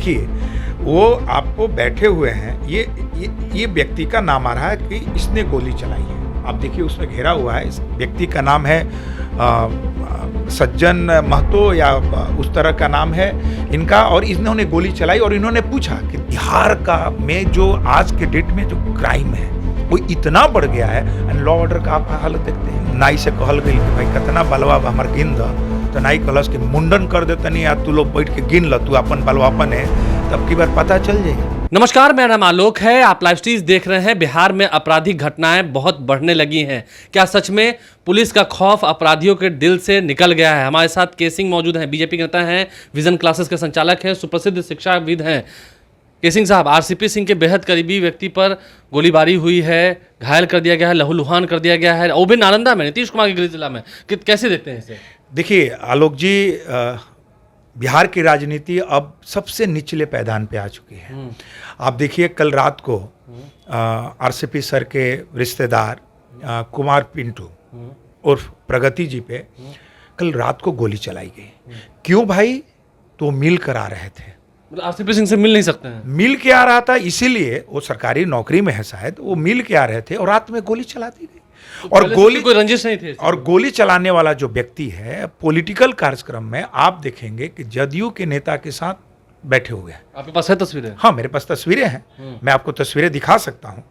देखिए, वो आपको बैठे हुए हैं, ये व्यक्ति का नाम आ रहा है कि इसने गोली चलाई है। आप देखिए उसमें घेरा हुआ है, इस व्यक्ति का नाम है सज्जन महतो या उस तरह का नाम है इनका, और इन्होंने गोली चलाई और इन्होंने पूछा कि बिहार का में जो आज के डेट में जो क्राइम है वो इतना बढ़ गया है, एंड लॉ ऑर्डर का आप हालत देखते हैं। नाई से कहल गई कि भाई कितना बलवा हमार गिन द, तो नाई कहलस कि मुंडन कर देते नहीं यार, तू लोग बैठ के गिन ल, तू अपन बलवापन है, तब की बार पता चल जाएगी। नमस्कार, मेरा नाम आलोक है। आप लाइव स्ट्रीम देख रहे हैं। बिहार में आपराधिक घटनाएं बहुत बढ़ने लगी हैं। क्या सच में पुलिस का खौफ अपराधियों के दिल से निकल गया है? हमारे साथ के सिंह मौजूद हैं, बीजेपी के नेता हैं, विजन क्लासेस के संचालक हैं, सुप्रसिद्ध शिक्षाविद हैं। के सिंह साहब, आरसीपी सिंह के बेहद करीबी व्यक्ति पर गोलीबारी हुई है, घायल कर दिया गया है, लहूलुहान कर दिया गया है, वो भी नालंदा में, नीतीश कुमार के गृह जिला में। कैसे देखते हैं इसे? देखिए आलोक जी, बिहार की राजनीति अब सबसे निचले पैदान पे आ चुकी है। आप देखिए कल रात को आरसीपी सर के रिश्तेदार कुमार पिंटू उर्फ प्रगति जी पे कल रात को गोली चलाई गई। क्यों भाई? तो मिल कर आ रहे थे। आरसीपी सिंह से मिल नहीं सकते हैं? मिल के आ रहा था, इसीलिए वो सरकारी नौकरी में है शायद, वो मिल के आ रहे थे और रात में गोली चला दी गई। और गोली कोई रंजिश नहीं थी। और गोली चलाने वाला जो व्यक्ति है पॉलिटिकल कार्यक्रम में आप देखेंगे कि जदयू के नेता के साथ बैठे हुए हैं। आपके पास है तस्वीरें? हाँ, मेरे पास तस्वीरें हैं, मैं आपको तस्वीरें दिखा सकता हूं।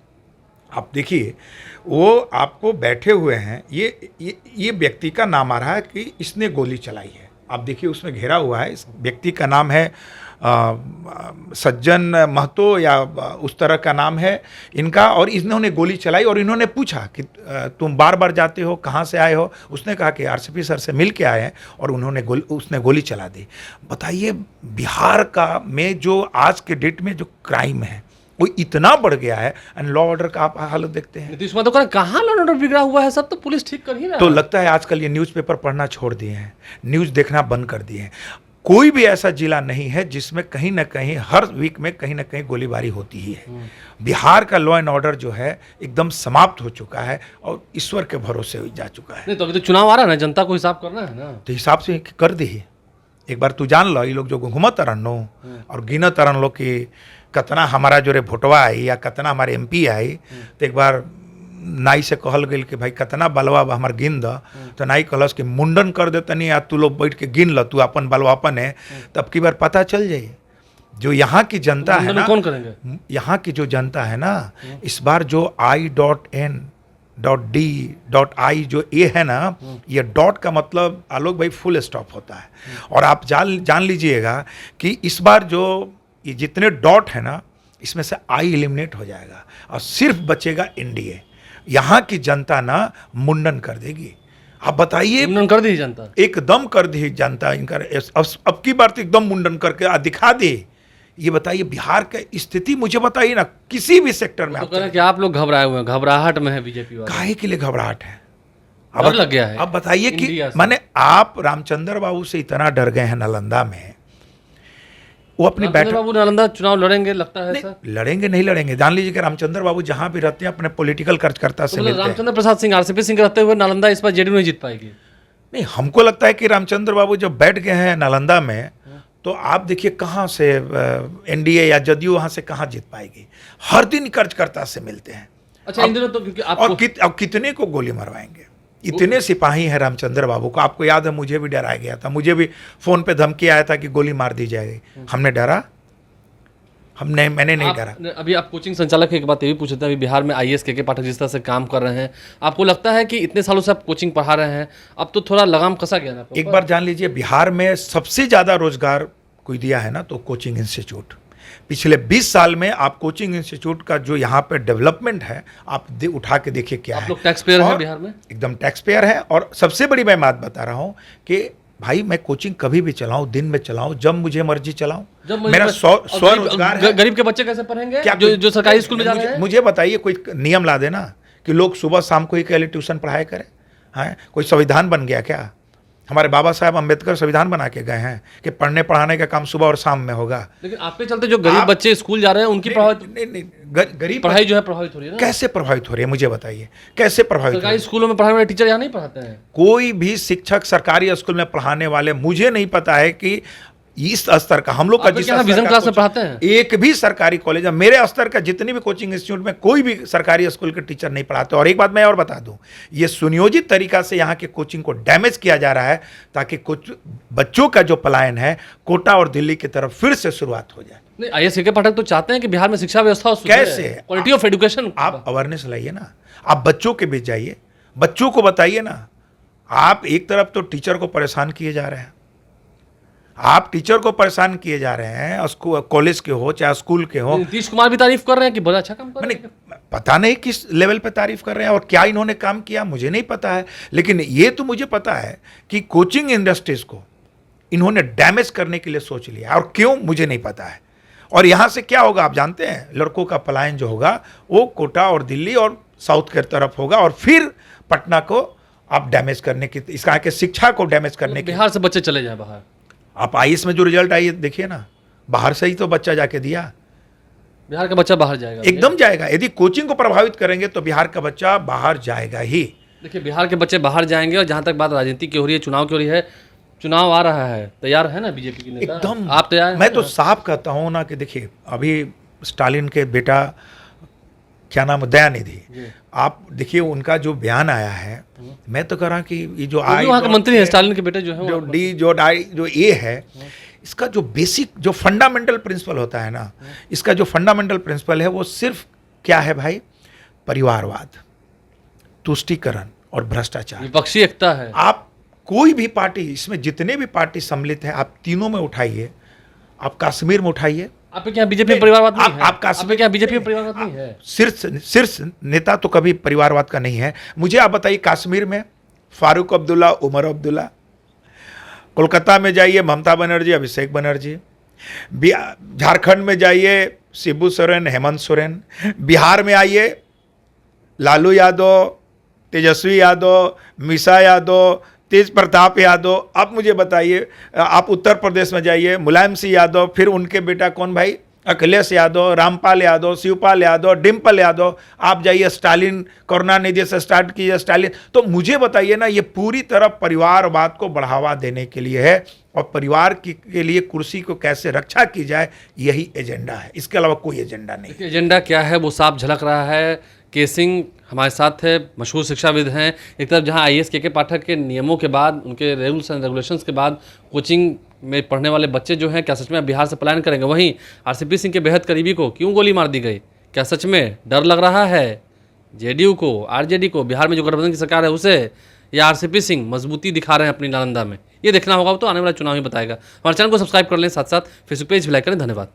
आप देखिए, वो आपको बैठे हुए हैं, ये व्यक्ति का नाम आ रहा है कि इसने गोली चलाई है। आप देखिए उसमें घेरा हुआ है, इस व्यक्ति का नाम है सज्जन महतो या उस तरह का नाम है इनका, और इन्होंने गोली चलाई और इन्होंने पूछा कि तुम बार बार जाते हो, कहाँ से आए हो? उसने कहा कि आरसीपी सर से मिल के आए हैं, और उसने गोली चला दी। बताइए, बिहार का में जो आज के डेट में जो क्राइम है वो इतना बढ़ गया है, एंड लॉ ऑर्डर का आप हालत देखते हैं। नीतीश कुमार तो कह कहाँ लॉ ऑर्डर बिगड़ा हुआ है, सब तो पुलिस ठीक कर ही रहा है। तो लगता है आजकल ये न्यूज़पेपर पढ़ना छोड़ दिए हैं, न्यूज़ देखना बंद कर दिए हैं। कोई भी ऐसा जिला नहीं है जिसमें कहीं ना कहीं हर वीक में कहीं ना कहीं गोलीबारी होती ही है। बिहार का लॉ एंड ऑर्डर जो है एकदम समाप्त हो चुका है और ईश्वर के भरोसे जा चुका है। नहीं तो अभी तो चुनाव आ रहा है ना, जनता को हिसाब करना है ना। तो हिसाब से कर दी। एक बार तू जान लो, ये लोग जो घूमत तरन लो और गिनत तरन लो कि कितना हमारा जो रे भोटवा आई या कितना हमारे MP आई, तो एक बार नाई से कहल गई कि भाई कितना बलवा हमार गिन द, तो नाई कहलस कि मुंडन कर देते नहीं यार, तू लोग बैठ के गिन ल, तू अपन बलवापन है, तब की बार पता चल जाए। जो यहाँ की जनता है ना, कौन करेंगे? यहाँ की जो जनता है ना, इस बार जो I.N.D.I जो ए है ना, ये डॉट का मतलब आलोक भाई फुल स्टॉप होता है। और आप जान लीजिएगा कि इस बार जो ये जितने डॉट है ना, इसमें से आई एलिमिनेट हो जाएगा और सिर्फ बचेगा NDA। यहाँ की जनता ना मुंडन कर देगी। आप बताइए, मुंडन कर दी जनता, एकदम कर दी जनता इनका। अब की बार तो एकदम मुंडन करके दिखा दे। ये बताइए बिहार का स्थिति मुझे बताइए ना, किसी भी सेक्टर में। तो कह रहे हैं कि आप लोग घबराए हुए हैं, घबराहट में है बीजेपी वाले। काहे के लिए घबराहट है? अब लग गया है। अब बताइए कि माने आप रामचंद्र बाबू से इतना डर गए हैं नालंदा में, वो अपनी बैठक। बाबू नालंदा चुनाव लड़ेंगे लगता है सर? लड़ेंगे नहीं लड़ेंगे, जान लीजिए कि रामचंद्र बाबू जहां भी रहते हैं अपने पॉलिटिकल कार्यकर्ता से मिलते हैं। रामचंद्र प्रसाद सिंह, आरसीपी सिंह रहते हुए नालंदा इस बार जेडीयू नहीं जीत पाएगी। नहीं, हमको लगता है कि रामचंद्र बाबू जब बैठ गए हैं नालंदा में, तो आप देखिए कहाँ से NDA या जदयू वहां से कहाँ जीत पाएगी। हर दिन कार्यकर्ता से मिलते हैं। अच्छा, इन दिनों तो क्योंकि और कितने को गोली मरवाएंगे? इतने सिपाही हैं रामचंद्र बाबू को। आपको याद है, मुझे भी डराया गया था, मुझे भी फोन पे धमकी आया था कि गोली मार दी जाएगी। हमने डरा? मैंने नहीं डरा। अभी आप कोचिंग संचालक की एक बात ये भी पूछते हैं, अभी बिहार में IAS के पाठक जिस तरह से काम कर रहे हैं, आपको लगता है कि इतने सालों से आप कोचिंग पढ़ा रहे हैं, अब तो थोड़ा लगाम कसा गया ना? एक बार जान लीजिए, बिहार में सबसे ज्यादा रोजगार कोई दिया है ना, तो कोचिंग इंस्टीट्यूट। पिछले 20 साल में आप कोचिंग इंस्टीट्यूट का जो यहाँ पे डेवलपमेंट है, आप उठा के देखिए क्या है। आप लोग टैक्स पेयर हैं बिहार में? एकदम टैक्स पेयर है। और सबसे बड़ी मैं बात बता रहा हूँ कि भाई मैं कोचिंग कभी भी चलाऊं, दिन में चलाऊं, जब मुझे मर्जी चलाऊं। मेरा स्वरोजगार है। गरीब के बच्चे कैसे पढ़ेंगे क्या जो सरकारी स्कूल में जा रहे हैं? मुझे बताइए, कोई नियम ला देना कि लोग सुबह शाम को ही केवल ट्यूशन पढ़ाया करें। हाँ, कोई संविधान बन गया क्या? हमारे बाबा साहब अम्बेडकर संविधान बना के गए हैं कि पढ़ने पढ़ाने का काम सुबह और शाम में होगा। लेकिन आपके चलते जो गरीब बच्चे स्कूल जा रहे हैं उनकी गरीब पढ़ाई जो है प्रभावित हो रही है ना? कैसे प्रभावित हो रही है मुझे बताइए, कैसे प्रभावित? सरकारी स्कूलों में पढ़ाने वाले टीचर यहाँ नहीं पढ़ाते हैं। कोई भी शिक्षक सरकारी स्कूल में पढ़ाने वाले, मुझे नहीं पता है कि इस स्तर का हम लोग का आप जिस क्या स्तर विजन का क्लास में कोचिंग- पढ़ाते हैं? एक भी सरकारी कॉलेज मेरे स्तर का जितने भी कोचिंग इंस्टीट्यूट में कोई भी सरकारी स्कूल के टीचर नहीं पढ़ाते। और एक बात मैं और बता दूं, ये सुनियोजित तरीका से यहाँ के कोचिंग को डैमेज किया जा रहा है ताकि कुछ बच्चों का जो पलायन है कोटा और दिल्ली की तरफ फिर से शुरुआत हो जाए। नहीं, आईएएस के पाठक तो चाहते हैं कि बिहार में शिक्षा व्यवस्था कैसे? क्वालिटी ऑफ एजुकेशन आप अवेयरनेस लाइए ना, आप बच्चों के बीच जाइए, बच्चों को बताइए ना। आप एक तरफ तो टीचर को परेशान किए जा रहे हैं, आप टीचर को परेशान किए जा रहे हैं, कॉलेज के हो चाहे स्कूल के हो। नीतीश कुमार भी तारीफ कर रहे हैं कि बड़ा अच्छा काम कर रहे हैं। मैंने पता नहीं किस लेवल पे तारीफ कर रहे हैं और क्या इन्होंने काम किया मुझे नहीं पता है, लेकिन ये तो मुझे पता है कि कोचिंग इंडस्ट्रीज को इन्होंने डैमेज करने के लिए सोच लिया, और क्यों मुझे नहीं पता है। और यहाँ से क्या होगा आप जानते हैं, लड़कों का पलायन जो होगा वो कोटा और दिल्ली और साउथ की तरफ होगा, और फिर पटना को आप डैमेज करने की, इसका के शिक्षा को डैमेज करने की। बिहार से बच्चे चले जाए बाहर। आप आईएएस में जो रिजल्ट आई है देखिए ना, बाहर से ही तो बच्चा जाके दिया, बिहार का बच्चा बाहर जाएगा एकदम जाएगा। यदि कोचिंग को प्रभावित करेंगे तो बिहार का बच्चा बाहर जाएगा ही। देखिए, बिहार के बच्चे बाहर जाएंगे। और जहां तक बात राजनीति की हो रही है, चुनाव की हो रही है, चुनाव आ रहा है, तैयार है ना बीजेपी की नेता? एकदम आप तैयार हैं मैं तो ना? साफ कहता हूं ना कि देखिए, अभी स्टालिन के बेटा क्या नाम है, दयानिधि, आप देखिए उनका जो बयान आया है, मैं तो कह रहा कि ये जो वो भी वहाँ के मंत्री हैं, स्टालिन के बेटे जो है जो डी जो डाई जो ए है, इसका जो बेसिक जो फंडामेंटल प्रिंसिपल होता है ना, इसका जो फंडामेंटल प्रिंसिपल है वो सिर्फ क्या है भाई, परिवारवाद, तुष्टीकरण और भ्रष्टाचार। विपक्षी एकता है। आप कोई भी पार्टी, इसमें जितने भी पार्टी सम्मिलित है, आप तीनों में उठाइए, आप कश्मीर में उठाइए। आपके क्या बीजेपी में परिवारवाद नहीं है? आप आपके क्या बीजेपी में परिवारवाद नहीं है? शीर्ष नेता तो कभी परिवारवाद का नहीं है। मुझे आप बताइए, कश्मीर में फारूक अब्दुल्ला, उमर अब्दुल्ला, कोलकाता में जाइए ममता बनर्जी, अभिषेक बनर्जी, झारखंड में जाइए शिबू सोरेन, हेमंत सोरेन, बिहार में आइए लालू यादव, तेजस्वी यादव, मीसा यादव, तेज प्रताप यादव। अब मुझे बताइए, आप उत्तर प्रदेश में जाइए मुलायम सिंह यादव, फिर उनके बेटा कौन भाई, अखिलेश यादव, रामपाल यादव, शिवपाल यादव, डिम्पल यादव। आप जाइए स्टालिन, करुणानिधि से स्टार्ट कीजिए स्टालिन। तो मुझे बताइए ना, ये पूरी तरह परिवारवाद को बढ़ावा देने के लिए है, और परिवार के लिए कुर्सी को कैसे रक्षा की जाए, यही एजेंडा है, इसके अलावा कोई एजेंडा नहीं। एजेंडा क्या है वो साफ झलक रहा है। के सिंह हमारे साथ है, मशहूर शिक्षाविद हैं। एक तरफ जहां आईएएस के पाठक के नियमों के बाद, उनके रूल्स एंड रेगुलेशंस के बाद कोचिंग में पढ़ने वाले बच्चे जो हैं, क्या सच में बिहार से पलायन करेंगे? वहीं आरसीपी सिंह के बेहद करीबी को क्यों गोली मार दी गई? क्या सच में डर लग रहा है जेडीयू को, आरजेडी को, बिहार में जो गठबंधन की सरकार है उसे, या आरसीपी सिंह मजबूती दिखा रहे हैं अपनी नालंदा में? ये देखना होगा, तो आने वाला चुनाव ही बताएगा। हमारे चैनल को सब्सक्राइब कर लें, साथ साथ फेसबुक पेज भी लाइक करें। धन्यवाद।